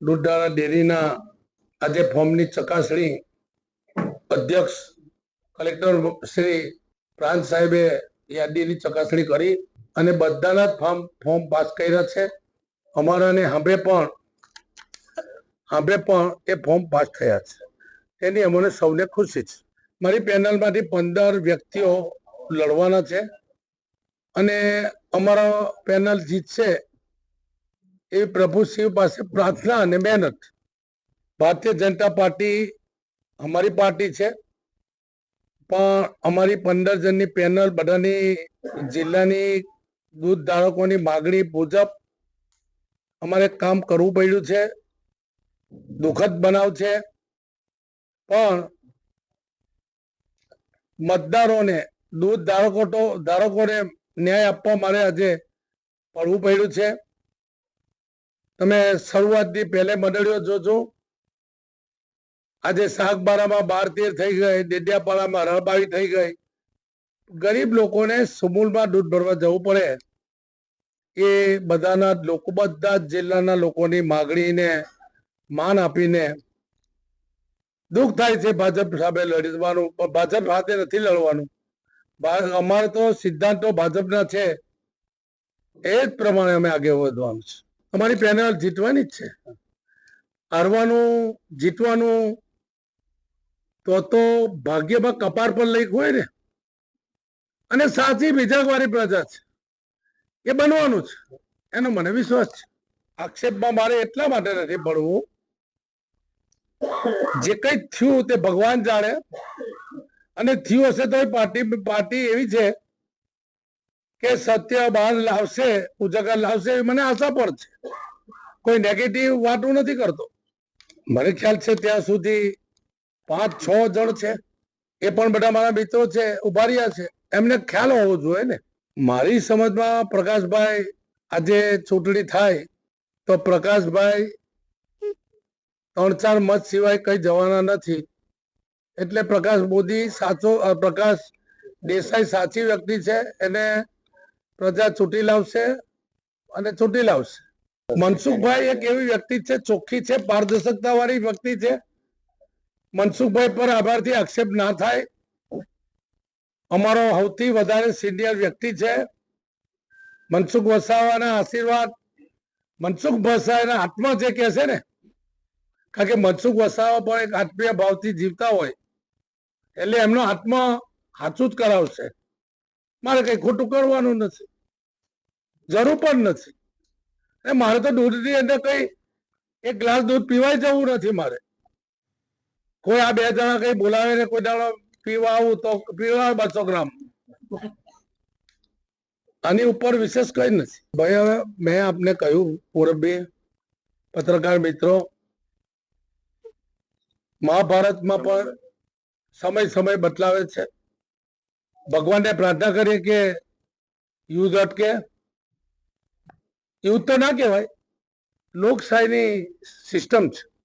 દૂધધારા ડેરીના આજે ફોર્મની ચકાસણી અધ્યક્ષ કલેક્ટર શ્રી પ્રાંત સાહેબે યાદીની ચકાસણી કરી અને બધાના જ ફોર્મ પાસ કર્યા છે. અમારાને હાંભે પણ એ ફોર્મ પાસ થયા છે. તેની અમને સૌને ખુશી છે. મારી પેનલમાંથી 15 વ્યક્તિઓ લડવાના છે અને અમારા પેનલ જીતશે એ પ્રભુ શિવ પાસે પ્રાર્થના અને મહેનત. ભારતીય જનતા પાર્ટી અમારી પાર્ટી છે, પણ અમારી 15 જણની પેનલ બધાની જિલ્લાની દૂધ ધારકોની માગણી મુજબ અમારે કામ કરવું પડ્યું છે. દુઃખદ બનાવ છે, પણ મતદારોને દૂધ ધારકોને ન્યાય આપવા મારે આજે પડવું પડ્યું છે. તમે શરૂઆતથી પહેલે મંડળીઓ જોજો. આજે શાકબારામાં 12-13 થઈ ગઈ, ડેડિયાપાડામાં રળબાવી થઈ ગઈ. ગરીબ લોકોને સુમૂલમાં દૂધ ભરવા જવું પડે એ બધા જ જિલ્લાના લોકોની માગણીને માન આપીને દુઃખ થાય છે. ભાજપ સામે લડવાનું, ભાજપ સાથે નથી લડવાનું. અમારે તો સિદ્ધાંતો ભાજપના છે, એ જ પ્રમાણે અમે આગળ વધવાનું છે. અમારી પેનલ જીતવાની જ છે. હારવાનું જીતવાનું તો ભાગ્યમાં કપાર પર લખ્યું હોય ને, અને સાચી બીજાવાળી પ્રજા છે એ બનવાનું છે, એનો મને વિશ્વાસ છે. આક્ષેપમાં મારે એટલા માટે નથી પડવું, જે કઈ થયું તે ભગવાન જાણે, અને થયું હશે તો પાર્ટી એવી છે કે સત્ય બહાર લાવશે, ઉજાગર લાવશે એવી મને આશા પણ છે. કોઈ નેગેટિવ વાતો નથી કરતો. મને ખ્યાલ છે ત્યાં સુધી 5-6 જણ છે, એ પણ બધા મારા મિત્રો છે, ઉભા રહ્યા છે. એમને ખ્યાલ હોવો જોઈએ ને. મારી સમજમાં પ્રકાશભાઈ આજે ચૂંટણી થાય તો પ્રકાશભાઈ 3-4 મત સિવાય કઈ જવાના નથી. એટલે પ્રકાશ દેસાઈ સાચી વ્યક્તિ છે, એને પ્રજા ચૂંટી લાવશે અને ચૂંટી લાવશે. મનસુખભાઈ એક એવી વ્યક્તિ છે, ચોખ્ખી છે, પારદર્શકતા વાળી વ્યક્તિ છે. મનસુખભાઈ પર આભારથી આક્ષેપ ના થાય. અમારો સૌથી વધારે સિનિયર વ્યક્તિ છે. મનસુખ વસાવાના આશીર્વાદ, મનસુખ વસાવાના હાથમાં જે કહે છે ને, કારણ કે મનસુખ વસાવા પણ એક આત્મીય ભાવથી જીવતા હોય, એટલે એમનો હાથમાં સાચું જ કરાવશે. મારે કઈ ખોટું કરવાનું નથી, જરૂર પણ નથી. મારે તો દૂધની અંદર કઈ એક ગ્લાસ દૂધ પીવાય જવું નથી. મારે કોઈ આ 2 જણા કઈ બોલાવે ને કોઈ દાડો પીવા આવું તો પીવા 200 ગ્રામ, આની ઉપર વિશેષ કઈ નથી. ભાઈ હવે મેં આપને કહ્યું, પૂરબી પત્રકાર મિત્રો, મહાભારતમાં પણ સમય બદલાવે છે. ભગવાનને પ્રાર્થના કરીએ કે યુદ્ધ અટકે. યુદ્ધ તો ના કહેવાય, લોકશાહીની સિસ્ટમ છે.